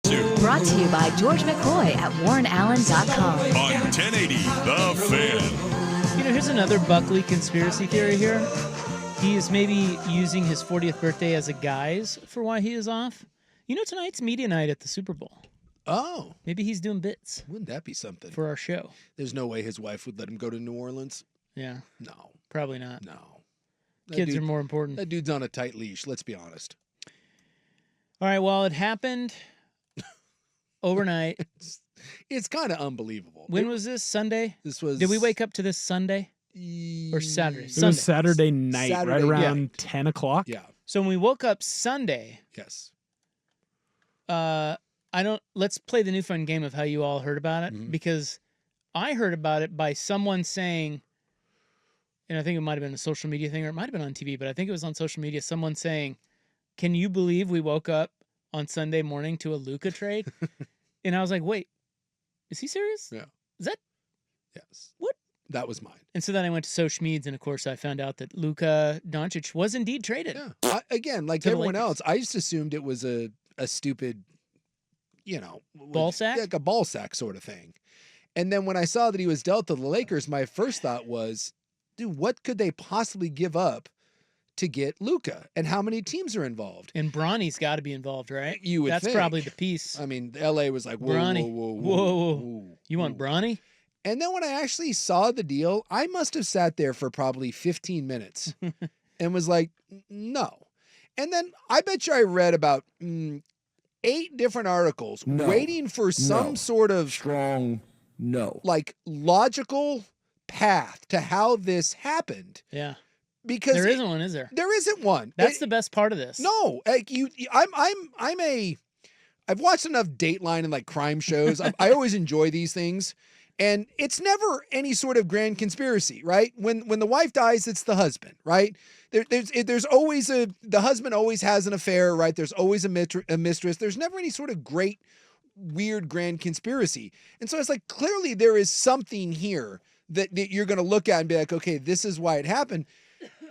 Brought to you by George McCoy at WarrenAllen.com. On 1080 The Fan. You know, here's another Buckley conspiracy theory here. He is maybe using his 40th birthday as a guise for why he is off. You know, tonight's media night at the Super Bowl. Oh. Maybe he's doing bits. Wouldn't that be something? For our show. There's no way his wife would let him go to New Orleans. Yeah. No. Probably not. No. Kids are more important. That dude's on a tight leash, let's be honest. All right, well, it happened overnight. It's kind of unbelievable. When was this? Sunday? This was... Did we wake up to this Sunday? Or Saturday? It was Saturday night, right around 10 o'clock. Yeah. So when we woke up Sunday... Yes. Let's play the new fun game of how you all heard about it, because I heard about it by someone saying, and I think it might have been a social media thing, or it might have been on TV, but I think it was on social media, someone saying, can you believe we woke up on Sunday morning to a Luka trade? And I was like, wait, is he serious? Yeah. Is that? Yes. What? That was mine. And so then I went to social medias, and of course I found out that Luka Doncic was indeed traded. Yeah. Again, like everyone else, I just assumed it was a stupid, ball sack? Like a ball sack sort of thing. And then when I saw that he was dealt to the Lakers, my first thought was, dude, what could they possibly give up to get Luka? And how many teams are involved? And Bronny's got to be involved, right? You would That's think. probably the piece. I mean, LA was like, whoa, Bronny. whoa. You want Bronny? And then when I actually saw the deal, I must have sat there for probably 15 minutes and was like, no. And then I bet you I read about 8 different articles waiting for some sort of strong like logical path to how this happened. Yeah. Because there isn't one, is there? There isn't one. That's the best part of this. No, like I've watched enough Dateline and like crime shows. I always enjoy these things. And it's never any sort of grand conspiracy, right? When the wife dies, it's the husband, right? There's always the husband always has an affair, right? There's always a mistress. There's never any sort of great, weird, grand conspiracy. And so it's like, clearly there is something here that you're going to look at and be like, okay, this is why it happened.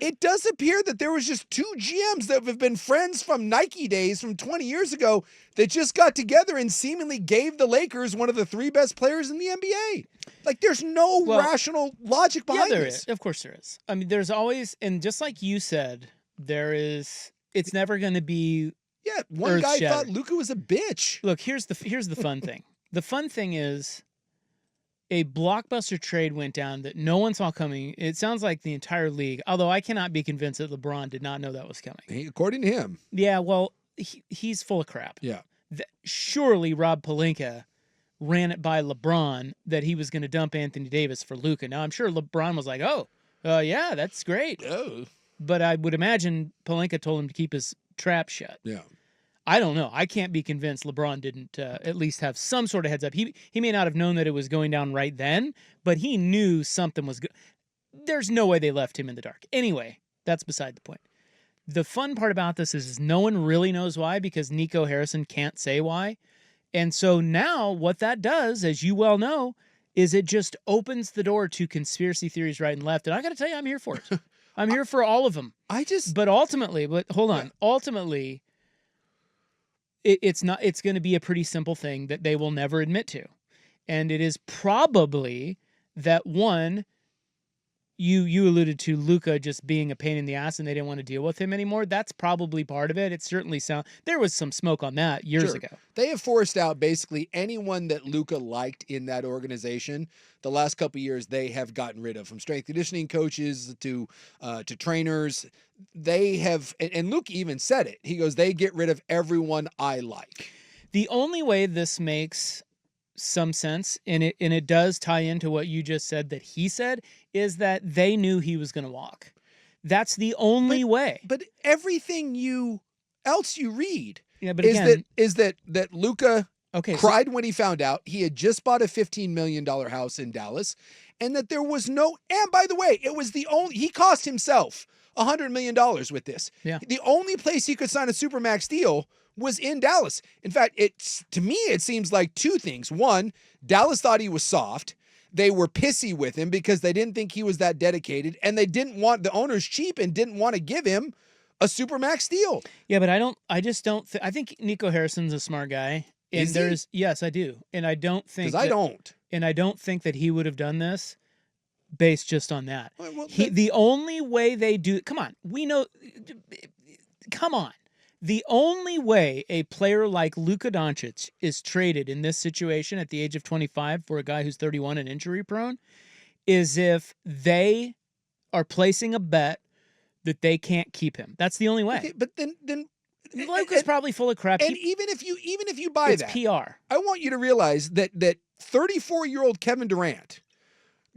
It does appear that there was just 2 GMs that have been friends from Nike days from 20 years ago that just got together and seemingly gave the Lakers one of the 3 best players in the NBA. Like, there's no rational logic behind this. Is. Of course there is. I mean, there's always, and just like you said, it's never going to be. Yeah, one guy thought Luka was a bitch. Look, here's the fun thing. The fun thing is, a blockbuster trade went down that no one saw coming. It sounds like the entire league, although I cannot be convinced that LeBron did not know that was coming. According to him. Yeah, well, he's full of crap. Yeah. Surely Rob Pelinka ran it by LeBron that he was going to dump Anthony Davis for Luka. Now, I'm sure LeBron was like, yeah, that's great. Oh. But I would imagine Pelinka told him to keep his trap shut. Yeah. I don't know. I can't be convinced LeBron didn't at least have some sort of heads up. He may not have known that it was going down right then, but he knew something was good. There's no way they left him in the dark. Anyway, that's beside the point. The fun part about this is no one really knows why, because Nico Harrison can't say why. And so now what that does, as you well know, is it just opens the door to conspiracy theories right and left. And I got to tell you, I'm here for it. I'm here for all of them. But hold on. Yeah. Ultimately, it's going to be a pretty simple thing that they will never admit to. And it is probably that, one, you alluded to Luka just being a pain in the ass and they didn't want to deal with him anymore. That's probably part of it. It certainly there was some smoke on that years ago. They have forced out basically anyone that Luka liked in that organization. The last couple of years, they have gotten rid of, from strength conditioning coaches to trainers. They have, and Luke even said it. He goes, they get rid of everyone I like. The only way this makes some sense, and it does tie into what you just said that he said, is that they knew he was going to walk. That's the only way. But everything else you read is that Luka cried when he found out he had just bought a $15 million house in Dallas, and that there was and by the way, it was he cost himself $100 million with this. Yeah. The only place he could sign a Supermax deal was in Dallas. In fact, to me, it seems like 2 things. One, Dallas thought he was soft. They were pissy with him because they didn't think he was that dedicated, and they didn't want, the owner's cheap and didn't want to give him a Supermax deal. Yeah, but I think Nico Harrison's a smart guy, And Is he? yes, I do. And I don't think Because I don't. And I don't think that he would have done this based just on that. Well, The only way they do, come on, we know, come on. The only way a player like Luka Doncic is traded in this situation at the age of 25 for a guy who's 31 and injury prone is if they are placing a bet that they can't keep him. That's the only way. Okay, but then Luka's probably full of crap. And even if you buy it's that, PR. I want you to realize that 34-year-old Kevin Durant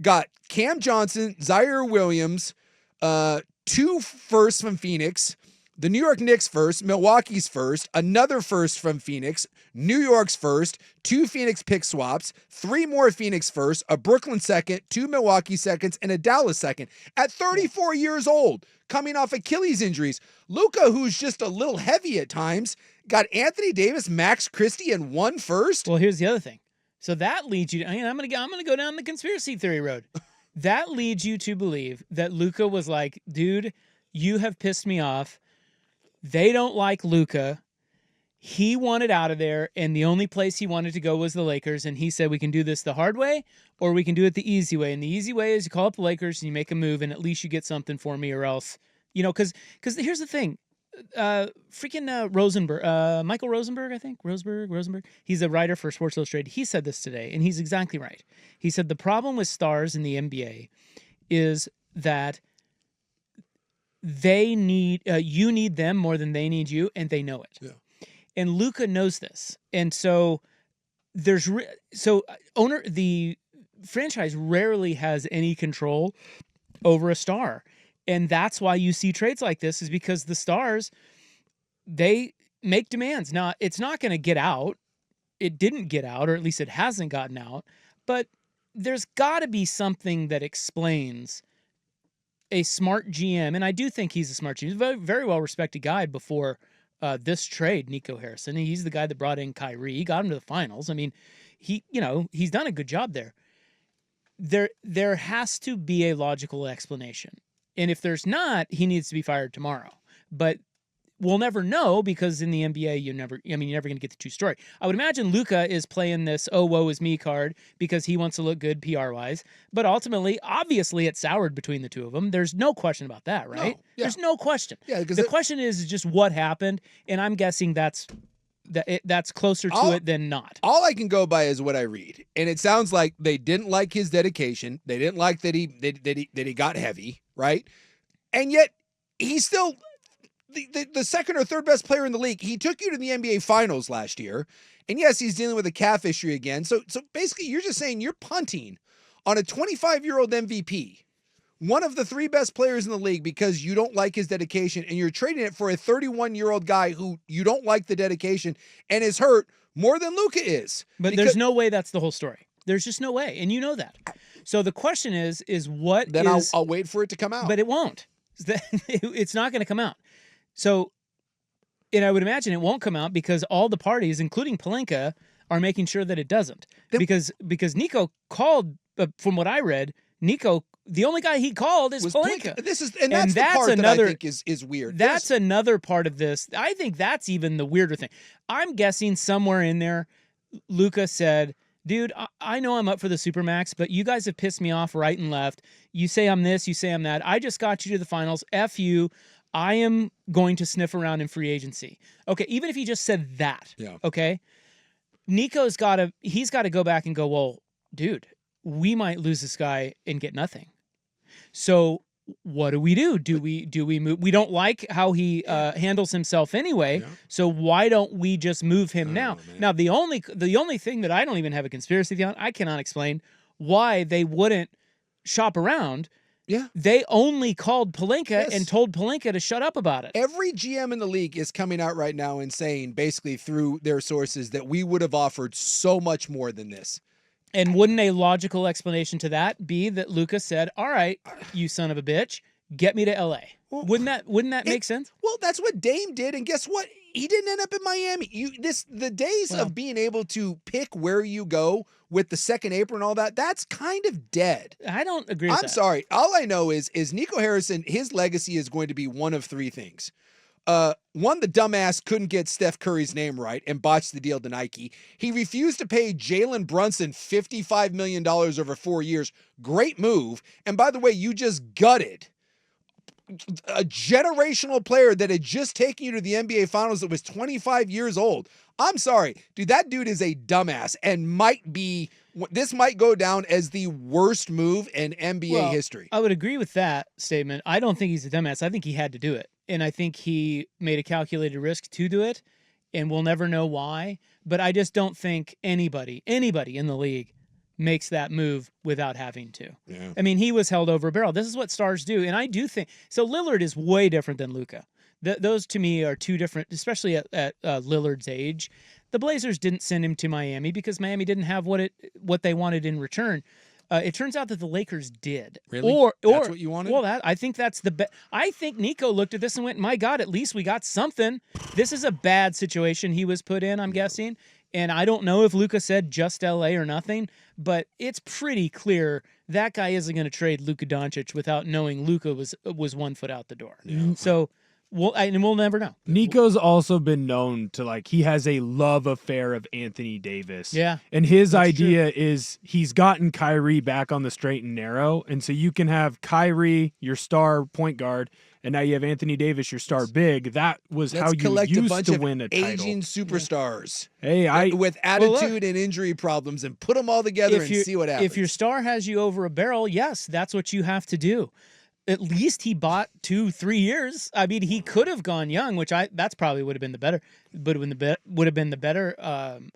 got Cam Johnson, Zaire Williams, 2 firsts from Phoenix, the New York Knicks first, Milwaukee's first, another first from Phoenix, New York's first, 2 Phoenix pick swaps, 3 more Phoenix firsts, a Brooklyn second, 2 Milwaukee seconds, and a Dallas second. At 34 years old, coming off Achilles injuries, Luka, who's just a little heavy at times, got Anthony Davis, Max Christie, and 1 first. Well, here's the other thing. So that leads you to, I'm gonna go down the conspiracy theory road. That leads you to believe that Luka was like, dude, you have pissed me off. They don't like Luka. He wanted out of there, and the only place he wanted to go was the Lakers, and he said we can do this the hard way or we can do it the easy way. And the easy way is you call up the Lakers and you make a move, and at least you get something for me, or else, because here's the thing. Rosenberg, Michael Rosenberg, I think. Rosenberg. He's a writer for Sports Illustrated. He said this today, and he's exactly right. He said the problem with stars in the NBA is that they need you need them more than they need you, and they know it. Yeah. And Luka knows this, and so the franchise rarely has any control over a star, and that's why you see trades like this, is because the stars, they make demands. Now, it's not going to get out. It didn't get out, or at least it hasn't gotten out. But there's got to be something that explains a smart GM, and I do think he's a smart GM. He's a very, very well-respected guy before this trade, Nico Harrison. He's the guy that brought in Kyrie. He got him to the finals. I mean, he's done a good job there. There has to be a logical explanation. And if there's not, he needs to be fired tomorrow. But we'll never know, because in the NBA, you're never going to get the true story. I would imagine Luka is playing this, oh, woe is me card because he wants to look good PR-wise. But ultimately, obviously, it soured between the two of them. There's no question about that, right? No, yeah. There's no question. Yeah, the question is just what happened, and I'm guessing that's closer to it than not. All I can go by is what I read, and it sounds like they didn't like his dedication. They didn't like that he got heavy, right? And yet he's still the second or third best player in the league. He took you to the NBA Finals last year, and yes, he's dealing with a calf issue again. So basically, you're just saying you're punting on a 25-year-old MVP, one of the 3 best players in the league, because you don't like his dedication, and you're trading it for a 31-year-old guy who you don't like the dedication and is hurt more than Luka is. But there's no way that's the whole story. There's just no way, and you know that. So the question is what then is... I'll wait for it to come out. But it won't. It's not going to come out. So, and I would imagine it won't come out because all the parties, including Pelinka, are making sure that it doesn't. Because Nico called, from what I read, the only guy he called is Pelinka. That's the part that I think is weird. That's another part of this. I think that's even the weirder thing. I'm guessing somewhere in there, Luka said, dude, I know I'm up for the Supermax, but you guys have pissed me off right and left. You say I'm this, you say I'm that. I just got you to the finals. F you. I am going to sniff around in free agency. Okay, even if he just said that, okay, Nico's got to go back and go, well, dude, we might lose this guy and get nothing. So what do we do? Do we move? We don't like how he handles himself anyway. Yeah. So why don't we just move him now? Now, the only thing that I don't even have a conspiracy theory on, I cannot explain why they wouldn't shop around. Yeah. They only called Pelinka and told Pelinka to shut up about it. Every GM in the league is coming out right now and saying, basically through their sources, that we would have offered so much more than this. And wouldn't a logical explanation to that be that Luka said, all right, you son of a bitch, get me to LA? Well, wouldn't that make sense? Well, that's what Dame did, and guess what? He didn't end up in Miami. The days of being able to pick where you go with the second apron and all that, that's kind of dead. I don't agree with that. I'm sorry. All I know is Nico Harrison, his legacy is going to be one of 3 things. One, the dumbass couldn't get Steph Curry's name right and botched the deal to Nike. He refused to pay Jalen Brunson $55 million over 4 years. Great move. And by the way, you just gutted a generational player that had just taken you to the NBA Finals that was 25 years old. I'm sorry, dude, that dude is a dumbass and this might go down as the worst move in NBA history. I would agree with that statement. I don't think he's a dumbass. I think he had to do it. And I think he made a calculated risk to do it, and we'll never know why. But I just don't think anybody in the league makes that move without having to. Yeah. I mean, he was held over a barrel. This is what stars do. And I do think so. Lillard is way different than Luka. Those to me are two different, especially at Lillard's age. The Blazers didn't send him to Miami because Miami didn't have what they wanted in return. It turns out that the Lakers did. Really? Or that's what you wanted? Well, I think that's the best. I think Nico looked at this and went, "My God, at least we got something." This is a bad situation he was put in, I'm guessing. And I don't know if Luka said just LA or nothing, but it's pretty clear that guy isn't going to trade Luka Doncic without knowing Luka was 1 foot out the door. Yeah. So we'll never know. Nico's also been known to he has a love affair of Anthony Davis. Yeah. And his That's idea is he's gotten Kyrie back on the straight and narrow. And so you can have Kyrie, your star point guard, and now you have Anthony Davis, your star big. That was how you used to win a title. Aging superstars. Hey, with attitude and injury problems, and put them all together and see what happens. If your star has you over a barrel, yes, that's what you have to do. At least he bought 2-3 years. I mean, he could have gone young, which that's probably would have been the better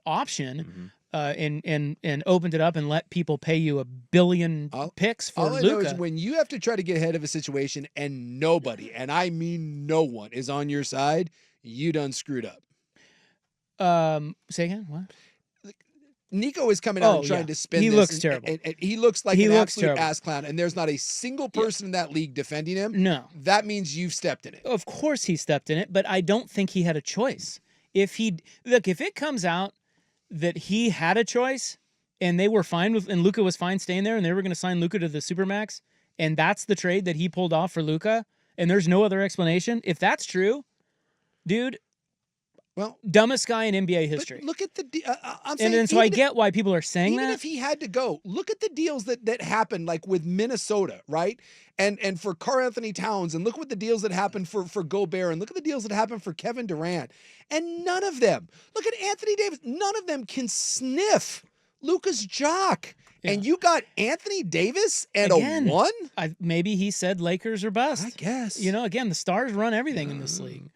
option. And opened it up and let people pay you $1 billion picks for Luka. All I know is when you have to try to get ahead of a situation and nobody, and I mean no one, is on your side, you done screwed up. Say again? What? Nico is coming out and trying to spin He this. looks terrible. And he looks like an absolute ass clown, and there's not a single person in that league defending him. No. That means you've stepped in it. Of course he stepped in it, but I don't think he had a choice. If it comes out that he had a choice and they were fine with, and Luka was fine staying there, and they were going to sign Luka to the Supermax, and that's the trade that he pulled off for Luka, and there's no other explanation. If that's true, dude, dumbest guy in NBA history. Look at so I get why people are saying that. Even if he had to go, look at the deals that happened, like with Minnesota, right? And for Karl Anthony Towns, and look what the deals that happened for Gobert, and look at the deals that happened for Kevin Durant. And none of them, look at Anthony Davis, none of them can sniff Luka's jock. Yeah. And you got Anthony Davis and a 1? Maybe he said Lakers or bust. I guess. Again, the stars run everything in this league.